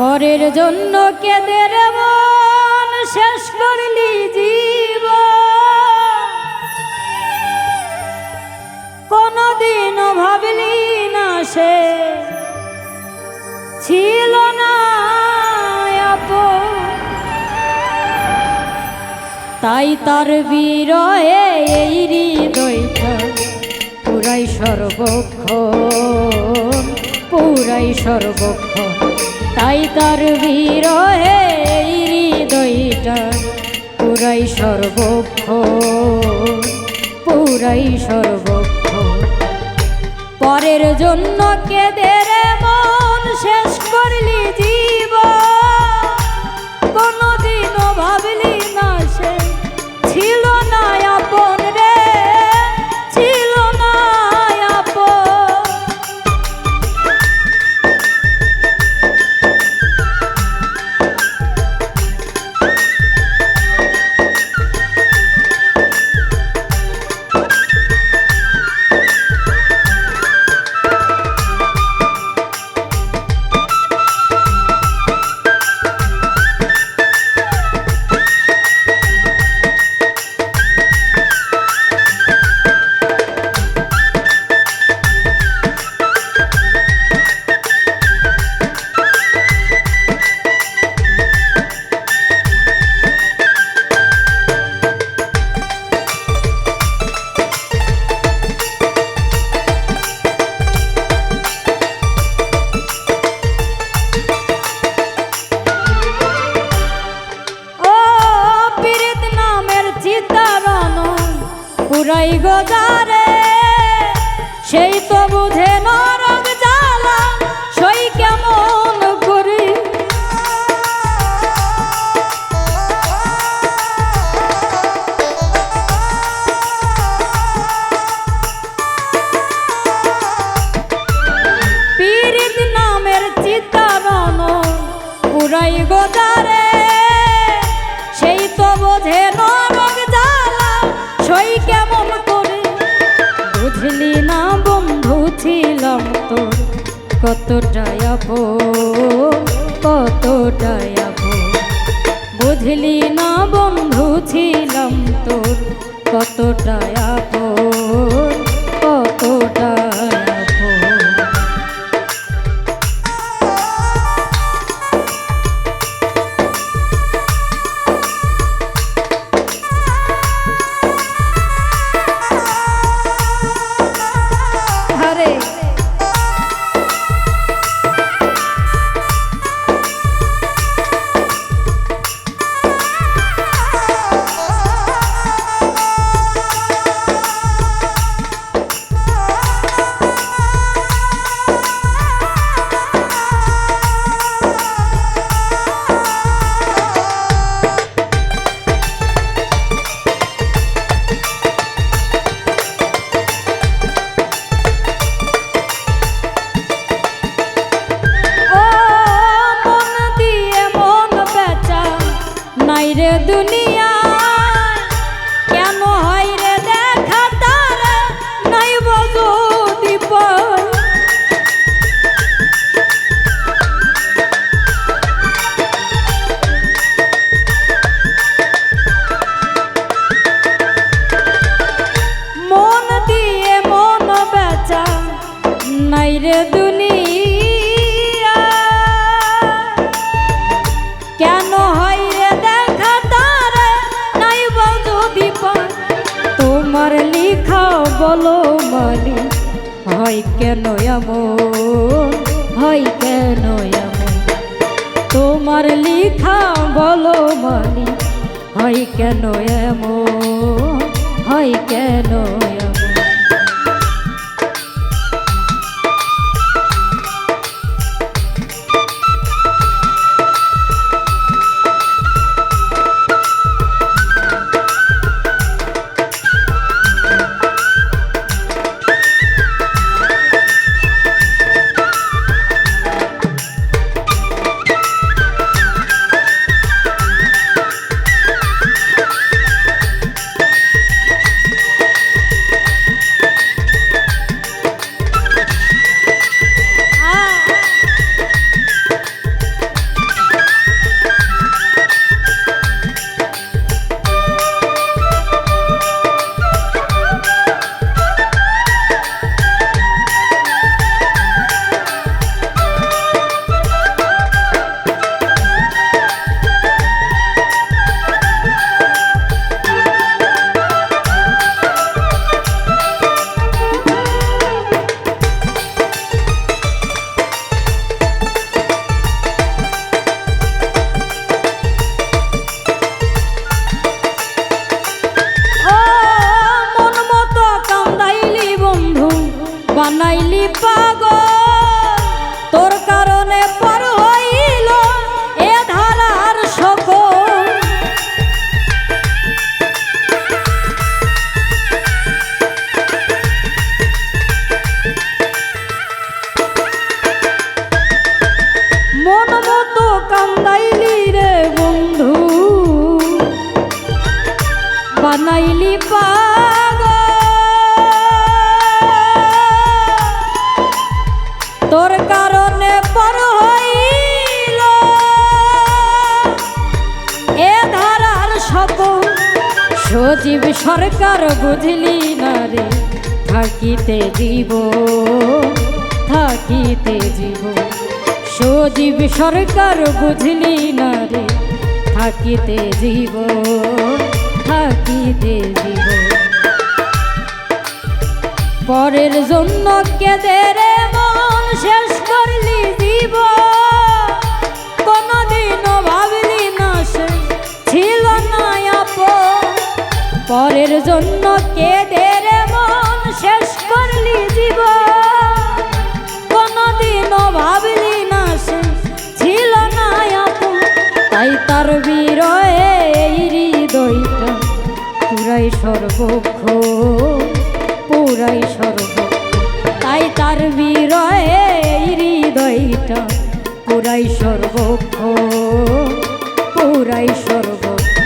পরের জন্য কেঁদে রে মন শেষ করলি জীবন, কোনদিনও ভাবলি না সে ছিল না আপন। তাই তার বিরহে এই হৃদয়টা পুরাই সর্বক্ষণ, পুরাই সর্বক্ষণ। তাই তার বিরহে এই হৃদয়টা পুরাই সর্বক্ষণ, পুরাই সর্বক্ষণ। পরের জন্য কেঁদে রে মন শেষ করলি জীবন, কোনদিনও ভাবলি না সে ছিল না আপন রে, ছিল না আপন। পুরাই গোদারে সেই তো বুঝে নরক জ্বালা সই কেমন করি। পীড়িত নামের চিতারণ পুরাই গোদারে সেই তো বোঝে নরক জ্বালা সই কেমন করে। বুঝলি না বন্ধু ছিলাম তোর কতটাই আপন, কতটাই আপন। বুঝলি না বন্ধু ছিলাম তোর কতটাই আপন, কতটাই আপন। রে দুনিয়া কেন হয় রে দেখা তারে নাই বজুদি পাই। মন দিয়ে মন বেচা নাই রে দুনিয়া কেন হয় রে দেখা তারে নাই বজুদি পাই। তোমার লিখা বলো মানি হয় কেন এমন, হয় কেন এমন। তোমার লিখা বলো মানি হয় কেন এমন, হয় কেন এমন। তোর কারণে পর হইল এ ধারার সকল সজীব সরকার বুঝলি না রে থাকিতে দিব থাকিতে জীব সজীব সরকার বুঝলি না রে থাকিতে জীব থাকিতে জীব পরের জন্য কেঁদে রে মন শেষ করলি জীব কোনদিনও ভাবলি না সে ছিল না আপন পরের জন্য কেঁদে রে মন শেষ করলি জীব কোনদিনও ভাবলি না সে ছিল না আপন তাই তার বিরহে এই হৃদয়টা পুরাই সর্বক্ষ পুরাই সর্ব তাই তার বিরহে এই হৃদয়টা পুরাই সর্বক্ষ পুরাই সর্বক্ষ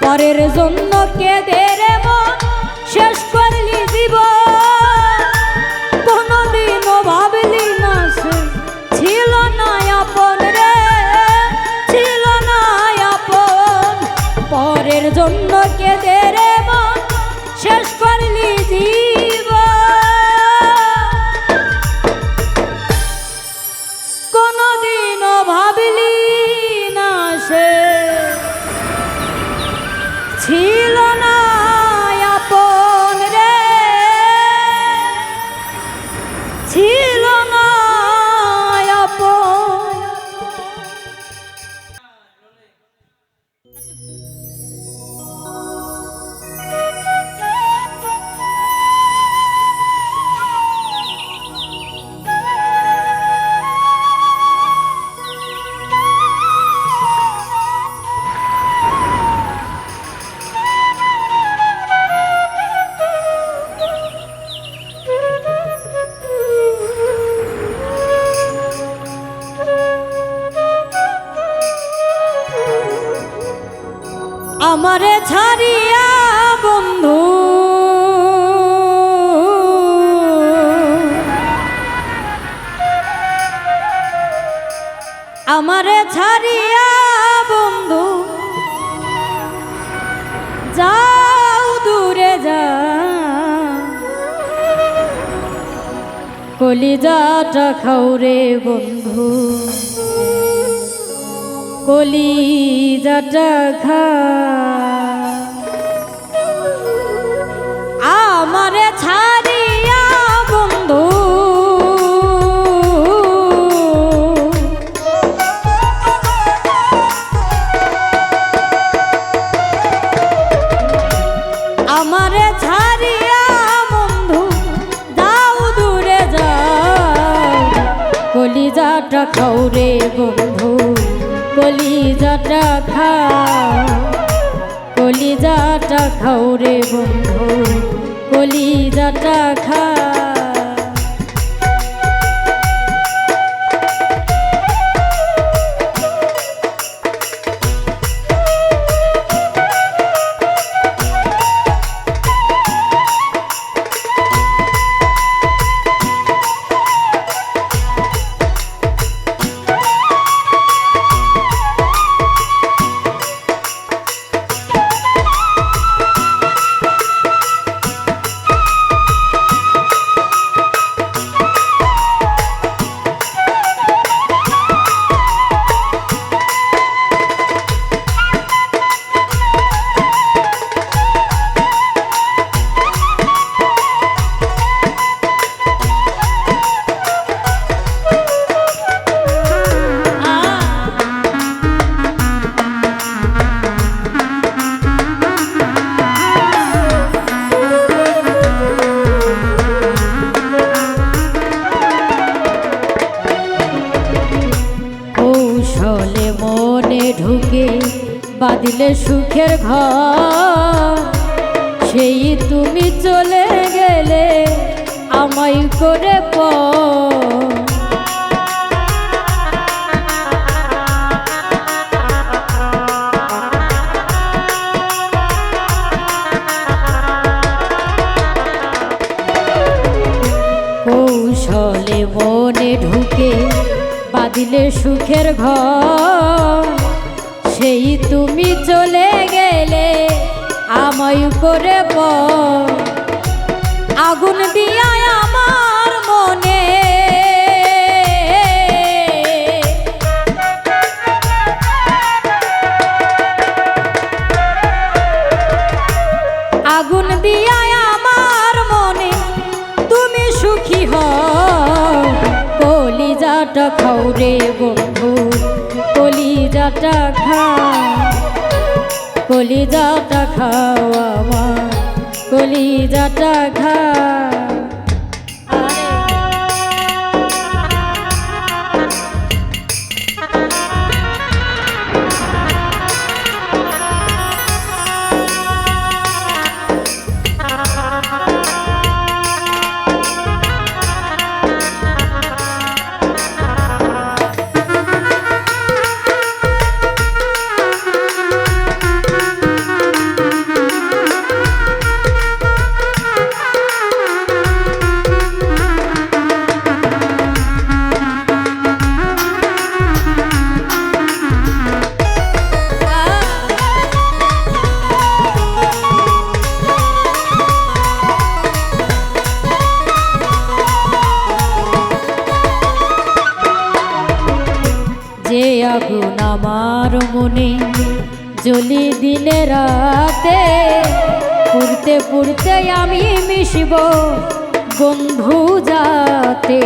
পরের জন্য কেঁদে রে মন শেষ করলি জীব কোনদিনও ভাবলি না সে ছিল না আপন রে ছিল না আপন পরের জন্য কেঁদে রে মন শেষ করলি জীব কোনদিনও ভাবলি না সে ছিল না আপন রে ছিল না আপন আমারে ছাড়িয়া বন্ধু আমারে ছাড়িয়া বন্ধু যাও দূরে যা কলিজাটা খাও রে বন্ধু কলিজাটা খা আমারে ছাড়িয়া বন্ধু আমারে ছাড়িয়া বন্ধু যাও দূরে যাও কলিজাটা খাও রে বন্ধু কলিজাটা খাও কলিজাটা খাও রে বন্ধু কলিজাটা খা ঢুকে বাঁধলে সুখের ঘর সেই তুমি চলে গেলে আমায় করে ছলে মনে ঢুকে বাঁধিলে সুখের ঘর, সেই তুমি চলে গেলে আমায় করে পর আগুন দিয়া আমার মনে। আগুন দিয়া আমার মনে তুমি সুখী হও, কলিজাটা খাও রে বন্ধু, কলিজাটা খাও, কলিজাটা খাও আমার, কলিজাটা খাও। যে আগুন আমার মনে জ্বলি দিনে রাতে, পুড়তে পুড়তে আমি মিশব বন্ধু যাতে।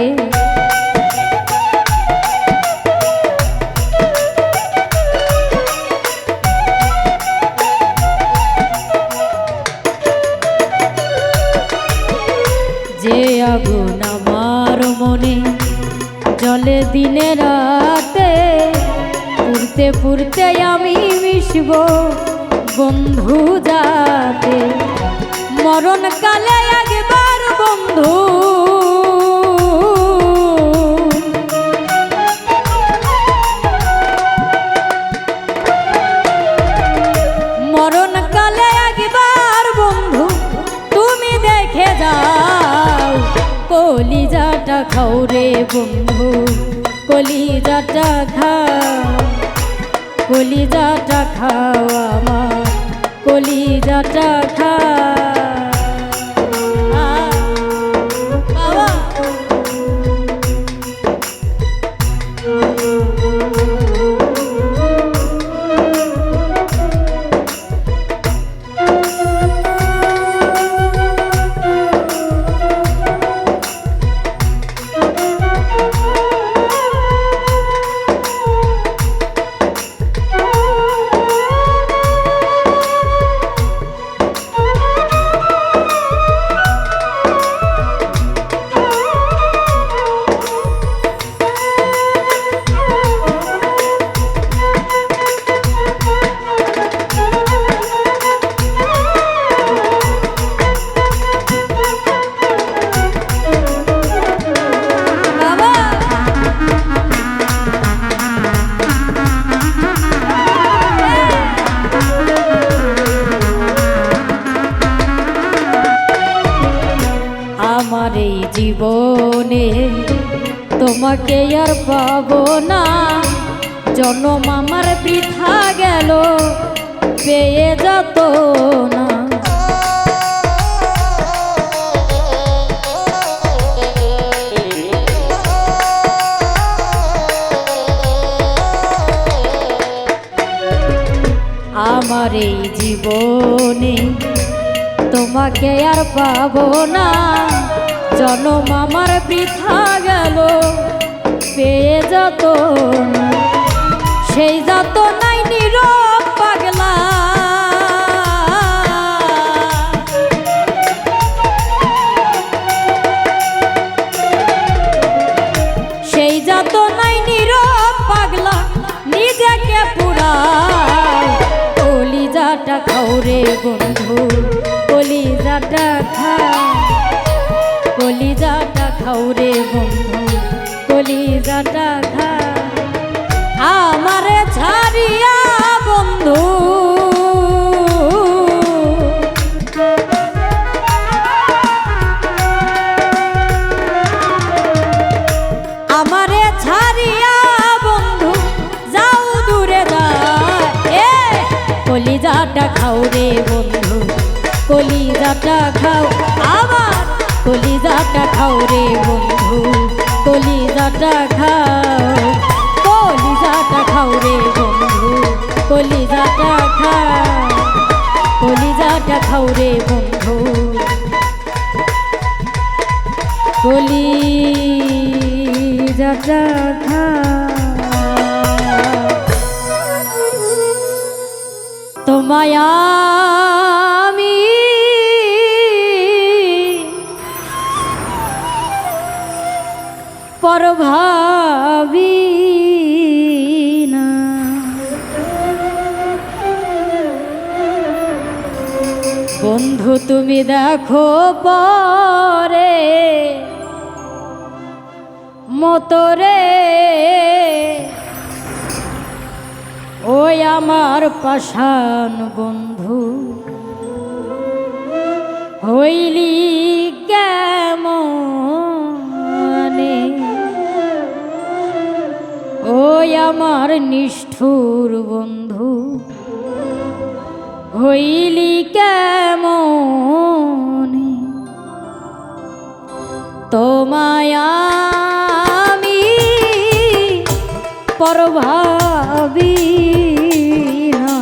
যে আগুন আমার মনে জলে দিনে রাতে, পুড়তে পুড়তে আমি মিশব বন্ধু যাতে। মরণ কালে একবার বন্ধু মরণ কালে একবার বন্ধু তুমি দেখে যাও, কলিজাটা খাও রে বন্ধু, কলিজাটা খাও, কলিজাটা খাও আমার, কলিজাটা খাও। আমার এই জীবনে তোমাকে আর পাবো না, জন্ম আমার বৃথা গেল পেয়ে যত না। আমার এই জীবনে তোমাকে আর পাবো না, জন্ম আমার বৃথা গেল পেয়ে যত না। সেই যত নাই নীরব পাগলা, সেই যত নাই নীরব পাগলা নিজেকে পুরায়, কলিজাটা খাও রে বন্ধু, কলিজাটা খাও, কলিজাটা খাও রে বন্ধু, কলিজাটা খাও। আমারে ছাড়িয়া বন্ধু খাও রে বন্ধু কলিজাটা খাও আবার কলিজাটা খাও রে বন্ধু কলিজাটা খাও কলিজাটা খাও রে বন্ধু কলিজাটা খাও কলিজাটা খাও রে বন্ধু কলিজাটা খাও তোমায় আমি পর ভাবি না বন্ধু তুমি দেখো পরে মতরে ওই আমার পাষাণ বন্ধু হইলি কেমনে ওই আমার নিষ্ঠুর বন্ধু হইলি কেমনে তোমায় আমি পর ভাবি না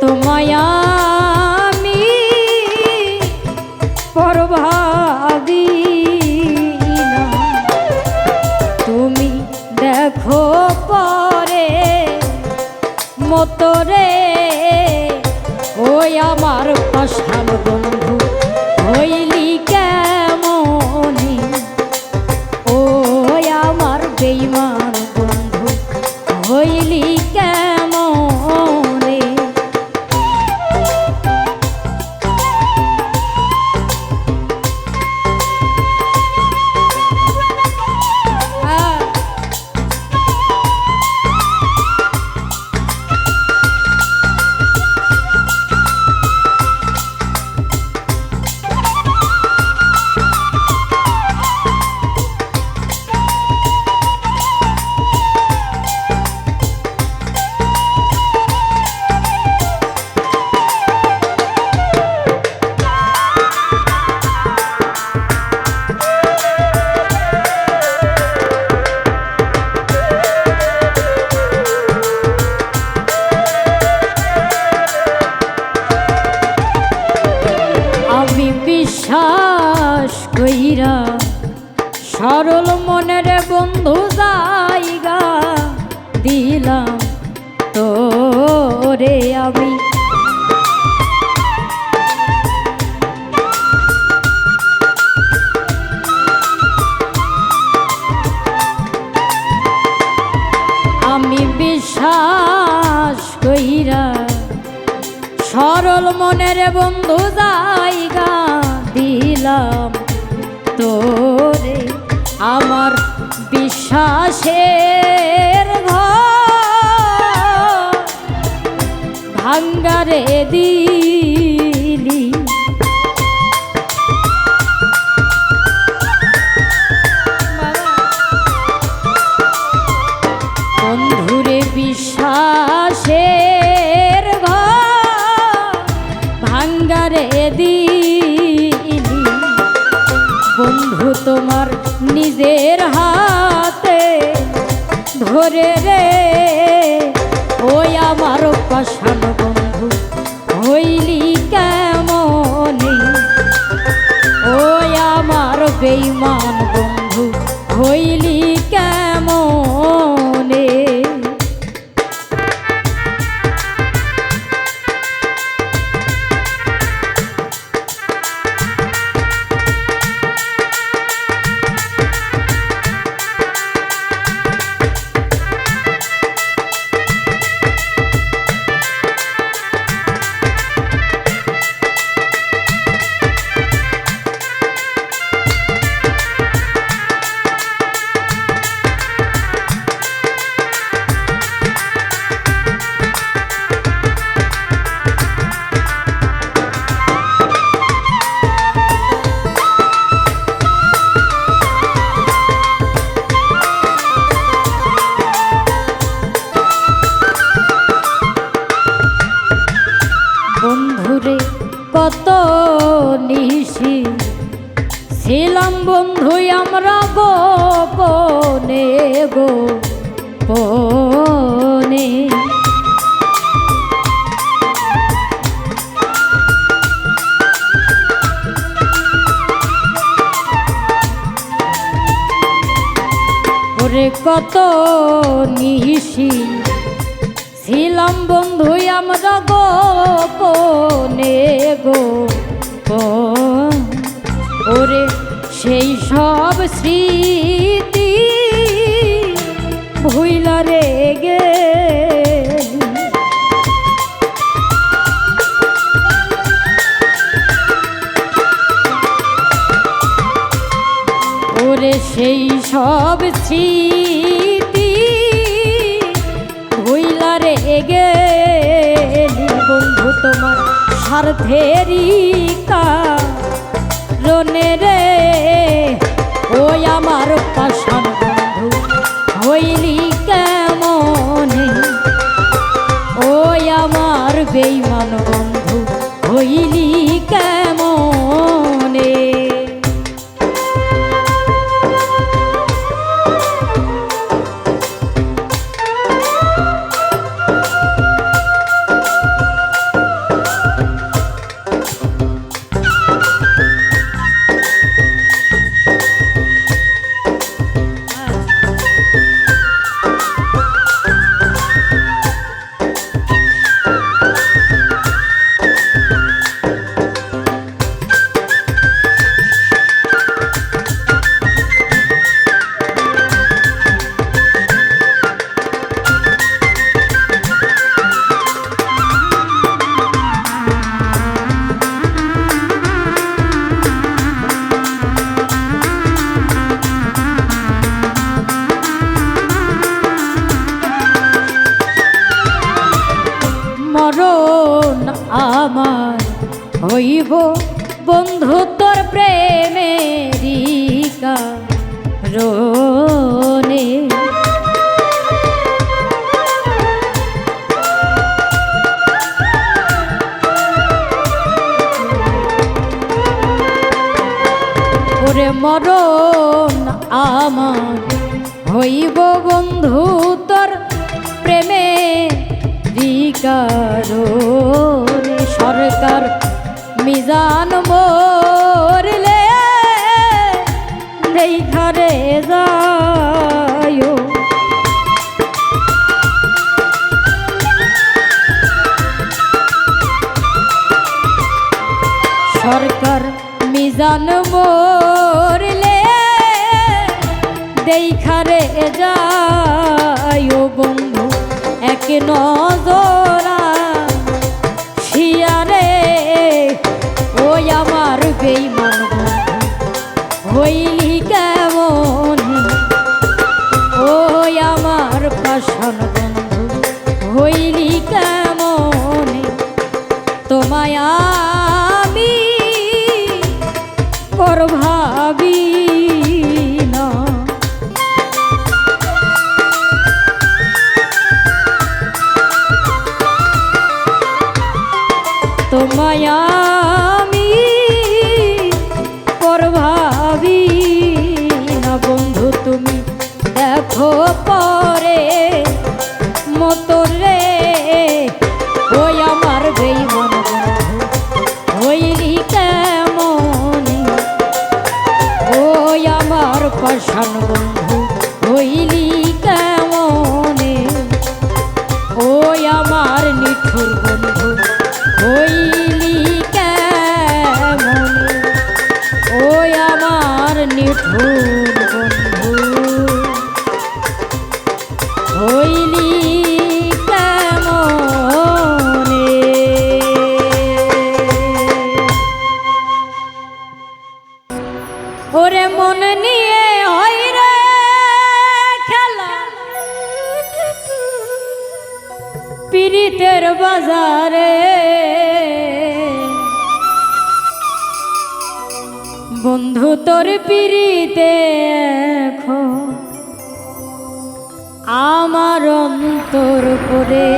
তোমায় আমি পর ভাবি না তুমি দেখো পরে মতরে ওই আমার পাষাণ বন্ধু হইলি কেমনে ওই আমার বেঈমান বন্ধু হইলি কেমনে বিশ্বাস কইরা সরল মনের বন্ধু জায়গা দিলাম তোরে আমি বিশ্বাস কইরা সরল মনের বন্ধু জায়গা দিলাম তোরে আমার বিশ্বাসের ঘর ভাঙ্গারে দিলি বন্ধুরে বিশ্বাসের ঘর ভাঙ্গারে দিলি বন্ধু তোমার নিজের হাতে ধরে রে ওই আমার পাষাণ বন্ধু হইলি কেমনে ওই আমার বেঈমান বন্ধু হইলি কেমনে বন্ধুরে কত নিশি ছিলাম বন্ধু আমরা গোপনে গোপনে ওরে কত নিশি ছিলাম বন্ধু আমরা গোপনে গোপন ওরে সেই সব স্মৃতি ভুইলা রে গেলি ওরে সেই সব স্মৃতি ভুইলা রে গেলি বন্ধু তোমার স্বার্থেরই কারণে রে ওই আমার পাষাণ বন্ধু হইলি কেমনে ওই আমার বেঈমান বন্ধু হইলি কেমনে মরণ আমার হইব বন্ধু তোর প্রেমেরই কারণে ওরে মরণ আমার হইব বন্ধু তোর প্রেমে কারণে সরকার মিজান মরলে দেখারে যায় সরকার মিজান মরলে দেখারে যায় বন্ধু এক নজরা শিয়ারে ওই আমার বেঈমান বন্ধু হইলি কেমন ওই আমার পাষাণ বন্ধু হইলি কেমন তোমায় আমি পর ভাবি না তোমায় আমি পর ভাবি না বন্ধু তুমি দেখো পরে মতো রে ওই আমার বেঈমান বন্ধু হইলি কেমন ওই আমার পাষাণ বন্ধু হইলি কেমন ওই আমার নিঠুর বন্ধু হইলি কেমন ওই আমার নিঠুর বন্ধু হইলি কেমনে ওরে মন নিয়ে হয় রে খেলা পীড়িতের বাজারে বন্ধু তোর পীড়িতে এখন আমার অন্তর করে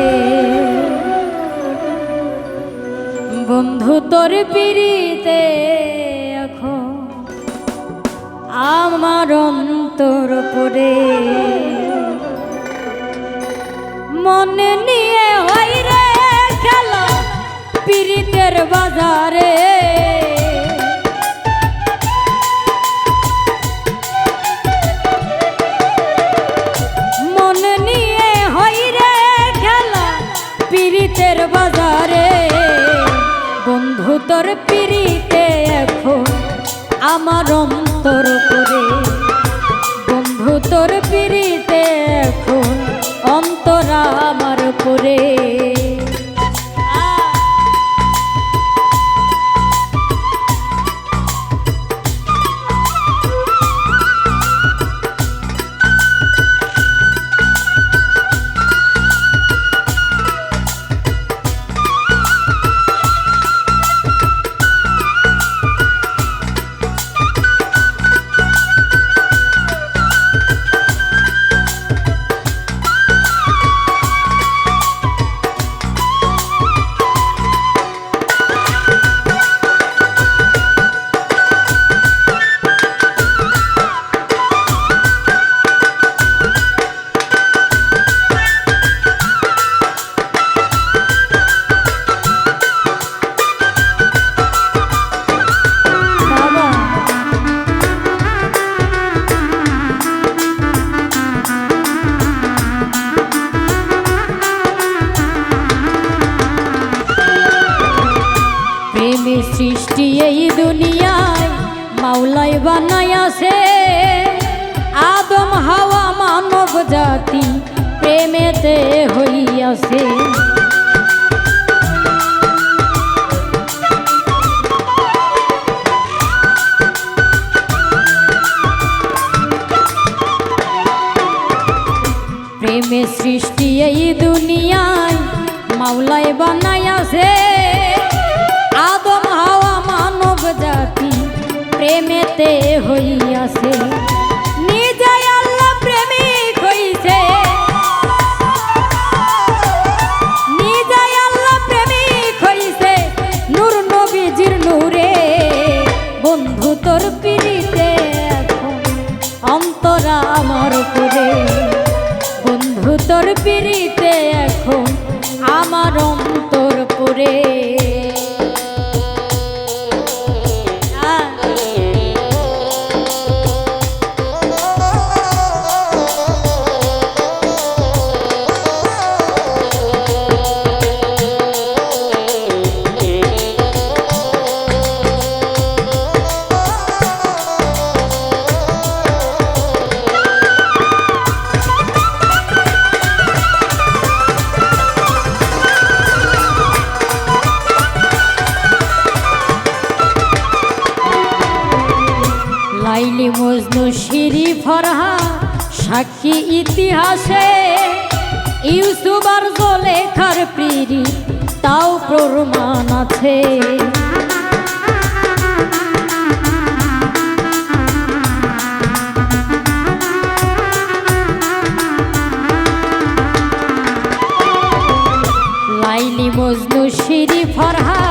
বন্ধু তোর পিড়িতে এখন আমার অন্তর পড়ে মনে নিয়ে হয় রে খেলা পিড়িতের বাজারে মনে নিয়ে হয় রে খেলা পিড়িতের বাজারে বন্ধু তোর পিড়িতে এখন আমার অন্তর পড়ে বন্ধু তোর পিড়িতে এখন অন্তর আমার পড়ে সৃষ্টি এই দুনিয়ায় মাওলাই বানাইয়াছে আদম হাওয়া মানব জাতি প্রেমেতে হইয়াছে প্রেমে সৃষ্টি এই দুনিয়ায় মাওলাই বানাইয়াছে আদম হাওয়া মানব জাতি প্রেমেতে হইয়াছে নিজে আল্লাহ প্রেমিক হইছে নিজে আল্লাহ প্রেমিক হইছে নূর নবীজির নূরে বন্ধু তোর পিড়িতে এখন অন্তর আমার পড়ে বন্ধু তোর পিড়িতে এখন আমার অন্তর পড়ে লাইলি মজনু শিরি ফরহা সাক্ষী ইতিহাসে ইউসুফ আর জুলেখার পিরি তাও প্রমাণ আছে লাইলি মজনু শিরি ফরহা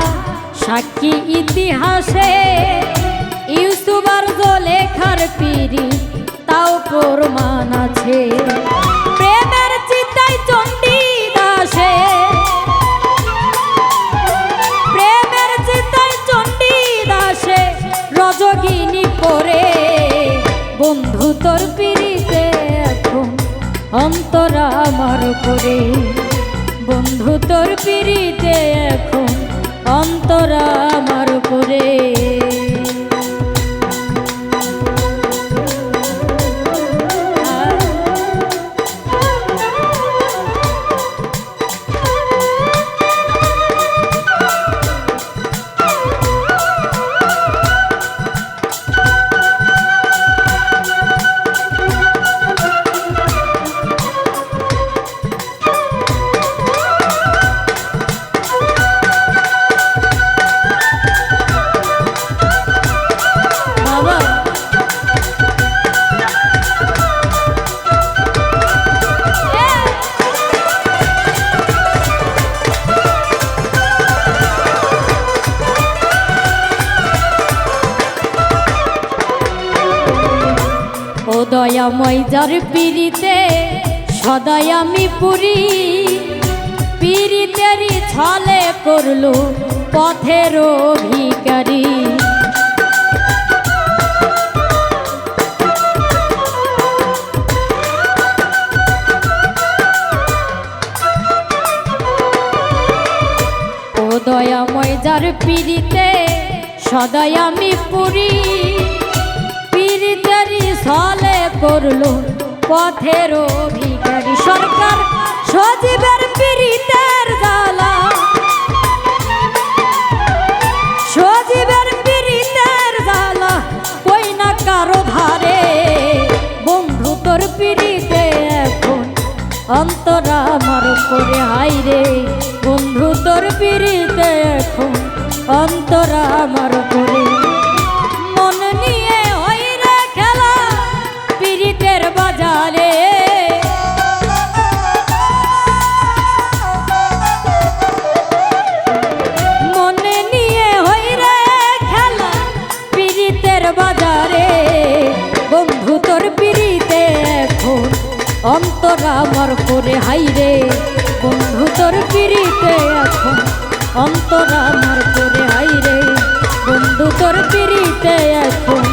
সাক্ষী ইতিহাসে ইউসুফ আর জুলেখার পিরি তাও প্রমাণ আছে প্রেমের চিতায় চণ্ডী দাসে প্রেমের চিতায় চণ্ডী দাসে রজগিনী করে বন্ধু তোর পিরিতে এখন অন্তর আমার করে বন্ধু তোর পিরিতে এখন অন্তর আমার করে দয়াময় যার পিরিতে সদাই আমি পুরি, পিরিতেরই ছলে করলো পথের ভিখারি। ও দয়াময় যার পিরিতে সদাই আমি পুরি, পিরিতেরই ছলে করলো পথের ভিখারি। সরকার সজীবের পিরিতের জ্বালা, সজীবের পিরিতের জ্বালা কই না কারো ধারে। বন্ধু তোর পিরিতে এখন অন্তরা আমার করে হাইরে, বন্ধু তোর পিরিতে এখন অন্তরা আমার করে। মন নিয়ে হইরে খেলা পিরিতের বাজারে, মনে নিয়ে হইরে খেলা পিরিতের বাজারে। বন্ধু তোর পিরিতে এখন অন্তরা আমার করে হাইরে, বন্ধু তোর পিরিতে এখন অন্তরা আমার করে হাইরে, বন্ধু তোর পিরিতে এখন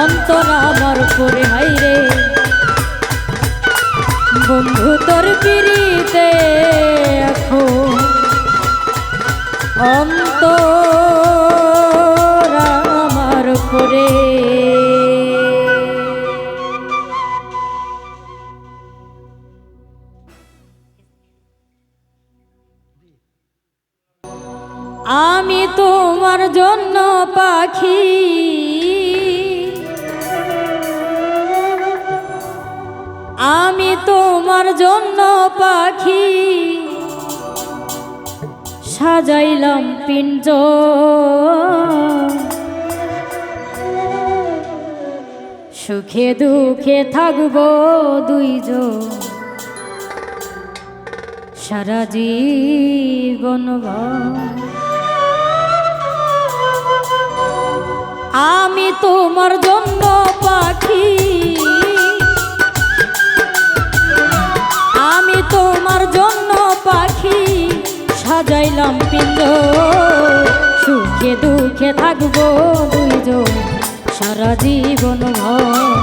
অন্তরা আমার করে হাইরে, বন্ধু তোর পিরিতে এখন অন্তরা আমার করে। আমি তোমার জন্য পাখি, আমি তোমার জন্য পাখি সাজাইলাম পিঞ্জর। সুখে দুঃখে থাকবো দুইজন সারা জীবন ভর। আমি তোমার জন্য পাখি, আমি তোমার জন্য পাখি সাজাইলাম পিঞ্জর। সুখে দুঃখে থাকবো দুইজন সারা জীবন ভর।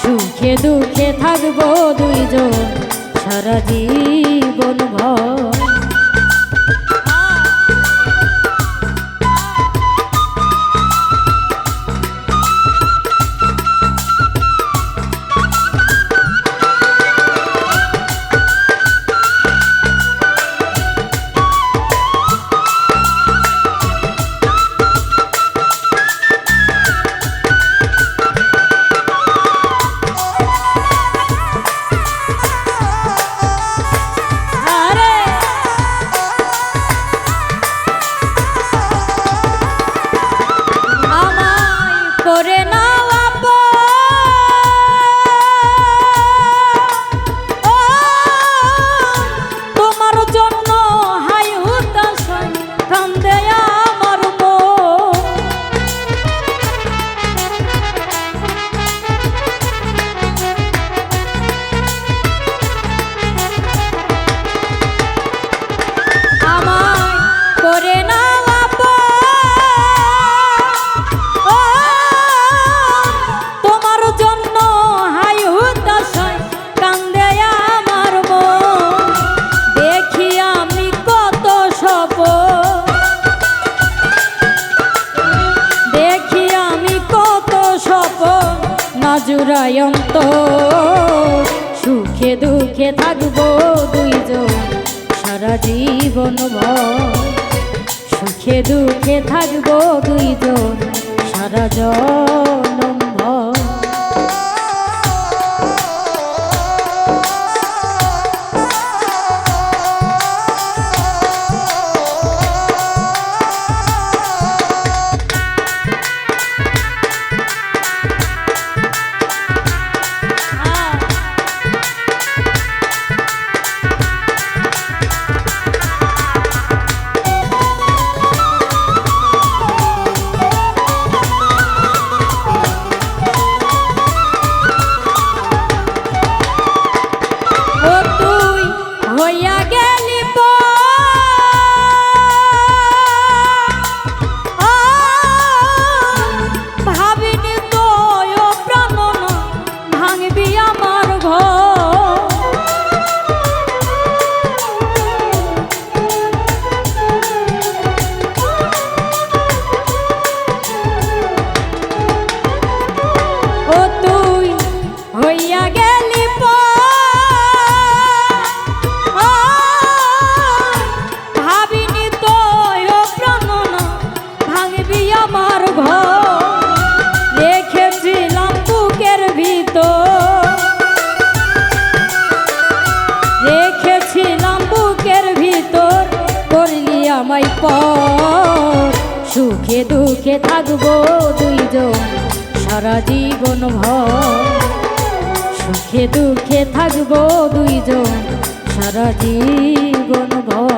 সুখে দুঃখে থাকবো দুইজন সারা জীবন ভর। জুড়ায়ন্ত সুখে দুঃখে থাকবো দুইজন সারা জীবন ভর। সুখে দুঃখে থাকবো দুইজন সারা জনম ভর। ভর সুখে দুঃখে থাকবো দুইজন সারা জীবন ভর সুখে দুঃখে থাকবো দুইজন সারা জীবন ভর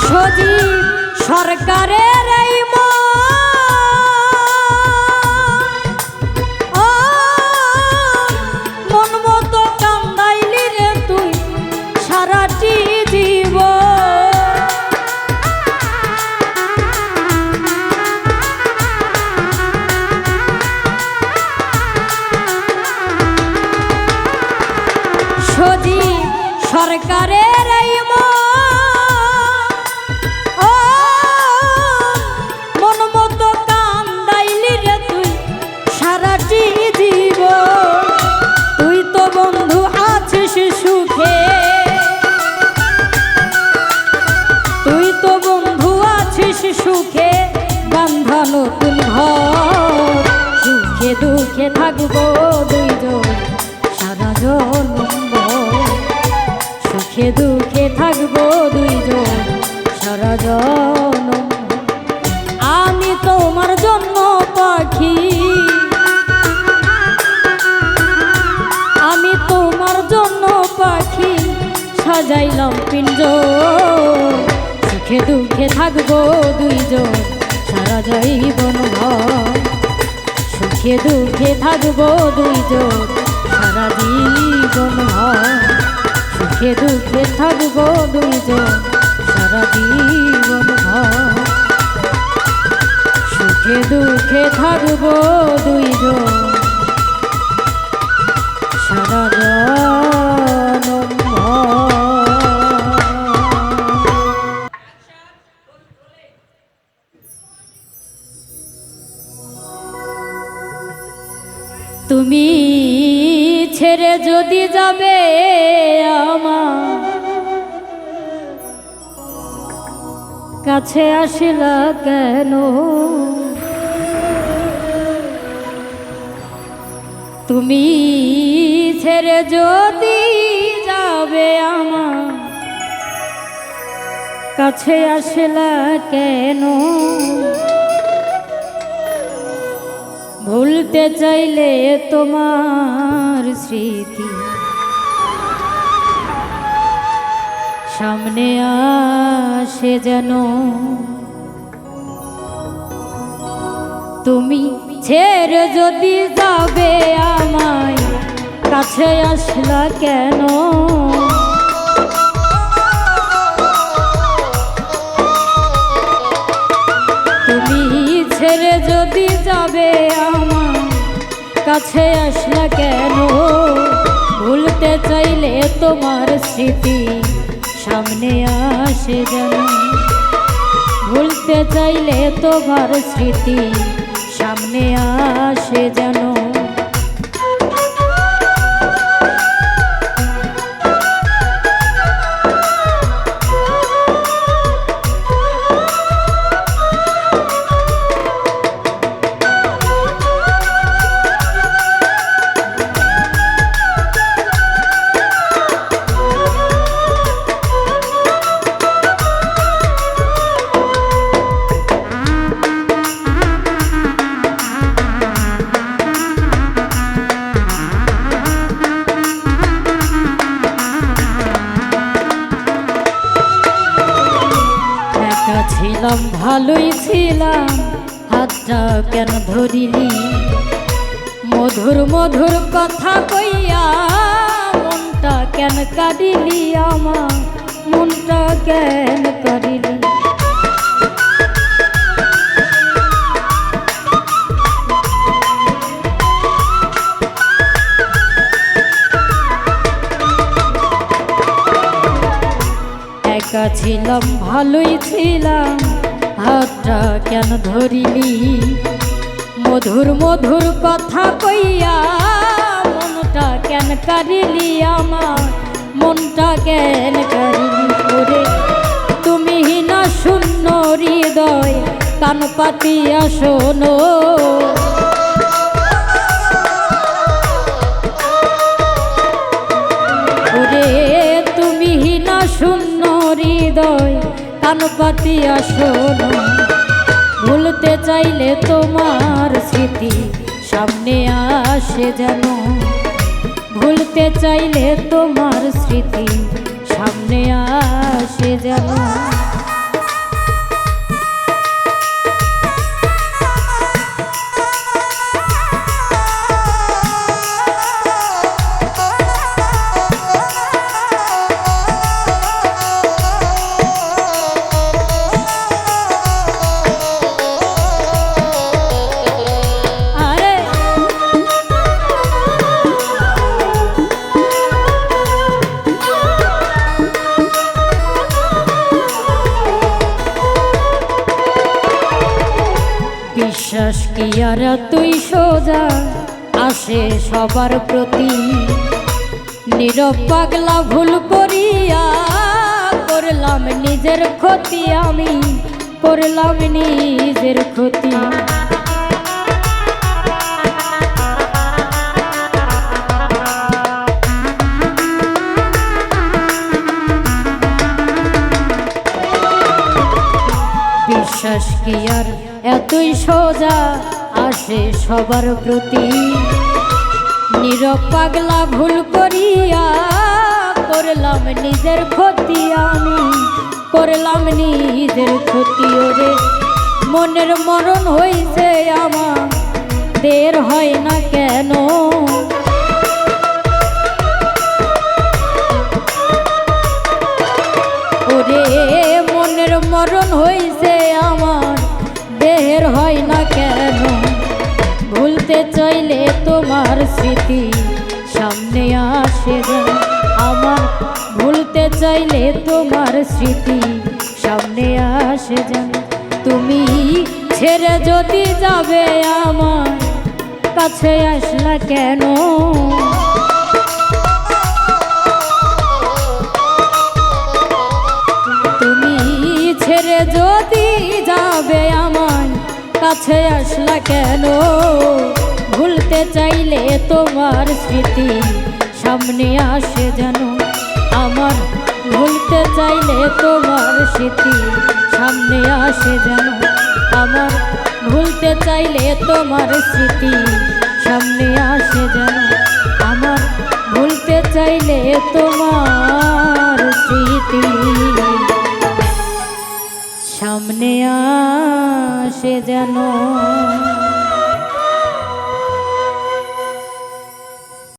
সজীব সরকারের এই মন মতো কান্দাইলি রে তুই সারাটি জীব সজীব সরকারের এই সুখে বান্ধা নতুন ঘর সুখে দুঃখে থাকবো দুইজন সারা জন্ম সুখে দুঃখে থাকবো দুইজন সারা জন্ম আমি তোমার জন্য পাখি আমি তোমার জন্য পাখি সাজাইলাম পিঞ্জর সুখে দুঃখে থাকবো দুইজন সারা জীবন ভর সুখে দুঃখে থাকবো দুইজন সারা জীবন ভর সুখে দুঃখে থাকবো দুইজন সারা জীবন ভর সুখে দুঃখে থাকবো দুইজন সারা জনম ভর তুমি ছেড়ে যদি যাবে আমার কাছে আসিলা কেন তুমি ছেড়ে যদি যাবে আমার কাছে আসিলা কেন ভুলতে চাইলে তোমার স্মৃতি সামনে আসে যেন তুমি ছেড়ে যদি যাবে আমায় কাছে আসলা কেন তুমি ছেড়ে যদি যাবে আমার কাছে আসলা কেন ভুলতে চাইলে তোমার স্মৃতি সামনে আসে যেন ভুলতে চাইলে তোমার স্মৃতি সামনে আসে যেন ছিলাম ভালোই ছিলাম হাতটা কেন ধরিলি মধুর মধুর কথা কইয়া মনটা কেন কাঁদিলি আমার মনটা কেন কাঁদিলি ছিলাম ভালোই ছিলাম, হাতটা কেন ধরিলি? মধুর মধুর কথা কইয়া মনটা কেন কারিলি? আমার মনটা কেন কারিলি? করে তুমি না শূন্য হৃদয় কান পাতিয়া শোনো, ওরে তুমি না শূন্য হৃদয় কান পাতিয়া শোনো। ভুলতে চাইলে তোমার স্মৃতি সামনে আসে যেন, ভুলতে চাইলে তোমার স্মৃতি সামনে আসে যেন। বিশ্বাস কি আর তুই সোজা আসে সবার প্রতি? নীরব পাগলা ভুল করিয়া করলাম নিজের ক্ষতি, আমি করলাম নিজের ক্ষতি। বিশ্বাস কি আর এতই সোজা আসে সবার প্রতি? নীরব পাগলা ভুল করিয়া করলাম নিজের ক্ষতি, আমি করলাম নিজের ক্ষতি। ওরে মনের মরণ হইছে আমার, দের হয় না কেন? ওরে মনের মরণ হইছে আমার, দেহের হয় না কেন? ভুলতে চাইলে তোমার স্মৃতি সামনে আসে যেন, আমার ভুলতে চাইলে তোমার স্মৃতি সামনে আসে যেন। তুমি ছেড়ে যদি যাবে আমার কাছে আসলা কেন? তুমি ছেড়ে যদি যাবে আমার কাছে আসলা কেন? ভুলতে চাইলে তোমার স্মৃতি সামনে আসে যেন, আমার ভুলতে চাইলে তোমার স্মৃতি সামনে আসে যেন, আমার ভুলতে চাইলে তোমার স্মৃতি সামনে আসে যেন, আমার ভুলতে চাইলে তোমার স্মৃতি সামনে আসে যেন।